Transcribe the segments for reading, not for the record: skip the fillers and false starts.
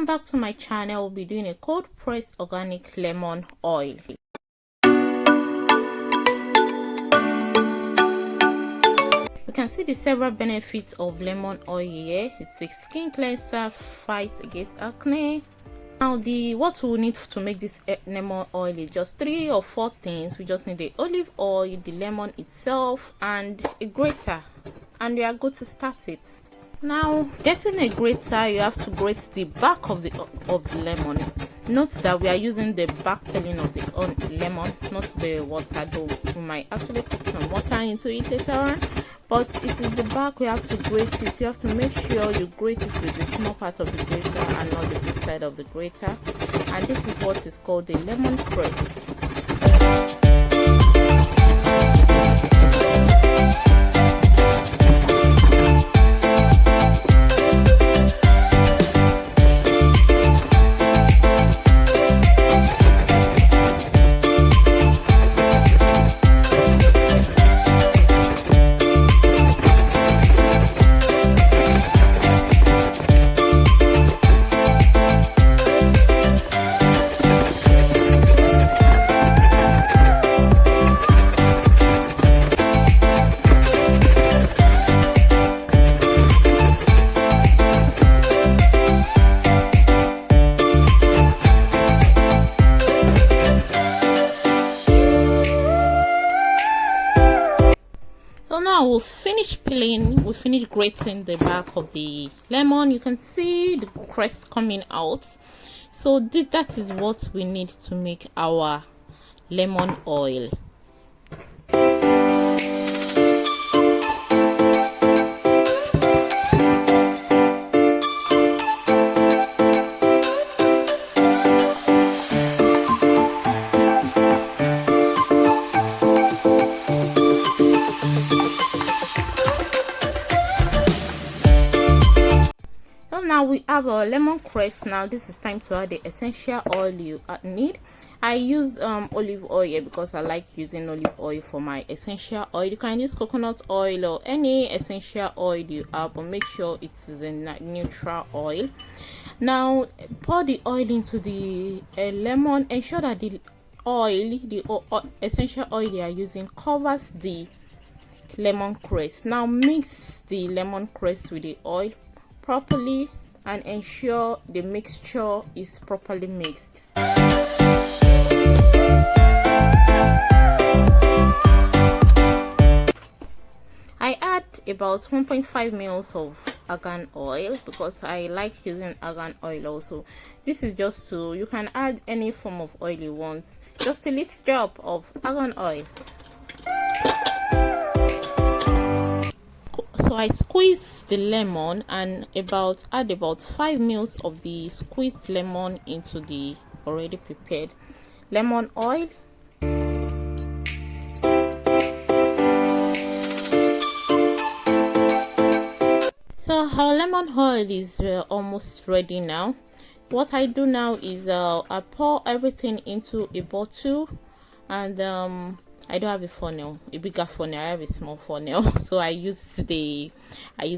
Welcome back to my channel. We'll be doing a cold pressed organic lemon oil. You can see the several benefits of lemon oil here. It's a skin cleanser, fights against acne. Now what we need to make this lemon oil is just 3 or 4 things. We just need the olive oil, the lemon itself, and a grater, and we are good to start it. Now, getting a grater, you have to grate the back of the lemon. Note that we are using the back peeling of the lemon, not the water, though we might actually put some water into it later on. But it is the back we have to grate it. You have to make sure you grate it with the small part of the grater and not the big side of the grater. And this is what is called the lemon press. Now we'll finish peeling, we finish grating the back of the lemon. You can see the crest coming out. So that is what we need to make our lemon oil. Now we have our lemon crest. Now this is time to add the essential oil you need. I use olive oil here because I like using olive oil for my essential oil. You can use coconut oil or any essential oil you have, but make sure it is a neutral oil. Now pour the oil into the lemon. Ensure that the essential oil you are using covers the lemon crest. Now mix the lemon crest with the oil properly and ensure the mixture is properly mixed. I add about 1.5 ml of argan oil because I like using argan oil also. This is just so you can add any form of oil you want, just a little drop of argan oil. So I squeeze the lemon and add about 5 ml of the squeezed lemon into the already prepared lemon oil. So our lemon oil is almost ready now. What I do now is I pour everything into a bottle, and I don't have a funnel, a bigger funnel. I have a small funnel, so I use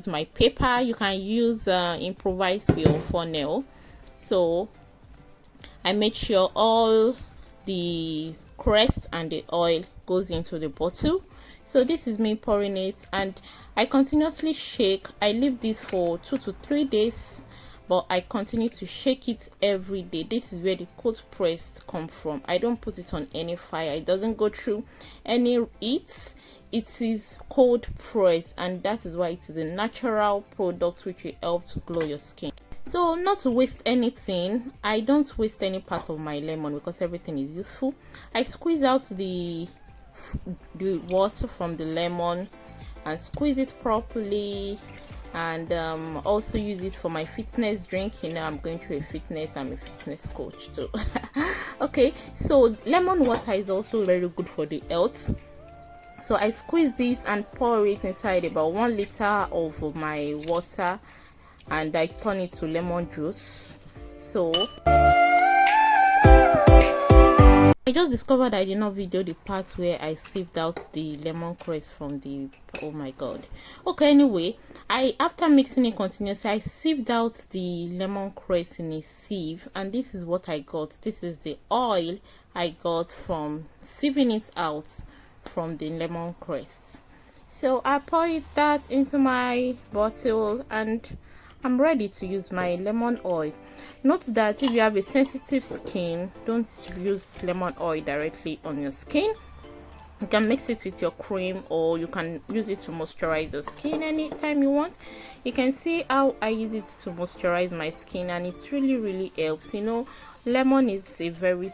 my paper. You can use improvise your funnel. So I make sure all the crest and the oil goes into the bottle. So this is me pouring it, and I continuously shake. I leave this for 2 to 3 days, but I continue to shake it every day. This is where the cold press come from. I don't put it on any fire. It doesn't go through any heat. It is cold press, and that is why it is a natural product which will help to glow your skin. So not to waste anything, I don't waste any part of my lemon because everything is useful. I squeeze out the water from the lemon and squeeze it properly, and also use it for my fitness drink. You know, I'm going through I'm a fitness coach too. Okay, so lemon water is also very good for the health. So I squeeze this and pour it inside about 1 liter of my water, and I turn it to lemon juice. So I just discovered I did not video the part where I sieved out the lemongrass from the, oh my god. Okay, anyway, after mixing it continuously, I sieved out the lemongrass in a sieve, and this is what I got. This is the oil I got from sieving it out from the lemongrass. So I poured that into my bottle and I'm ready to use my lemon oil. Note that if you have a sensitive skin, don't use lemon oil directly on your skin. You can mix it with your cream, or you can use it to moisturize the skin anytime you want. You can see how I use it to moisturize my skin, and it really helps. You know, lemon is a very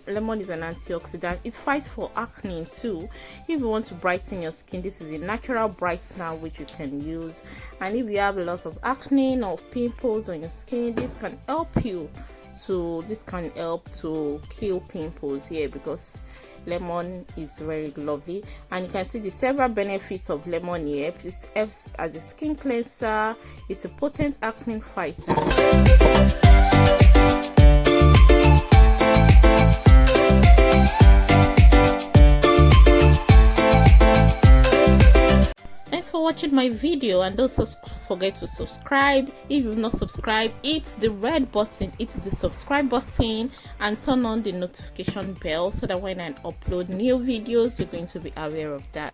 lemon is an antioxidant. It fights for acne too. If you want to brighten your skin, this is a natural brightener which you can use. And if you have a lot of acne or pimples on your skin, this can help to kill pimples here, because lemon is very lovely. And you can see the several benefits of lemon here. It helps as a skin cleanser. It's a potent acne fighter. Thanks for watching my video, and don't forget to subscribe. If you've not subscribed, hit the red button, hit the subscribe button, and turn on the notification bell so that when I upload new videos, you're going to be aware of that.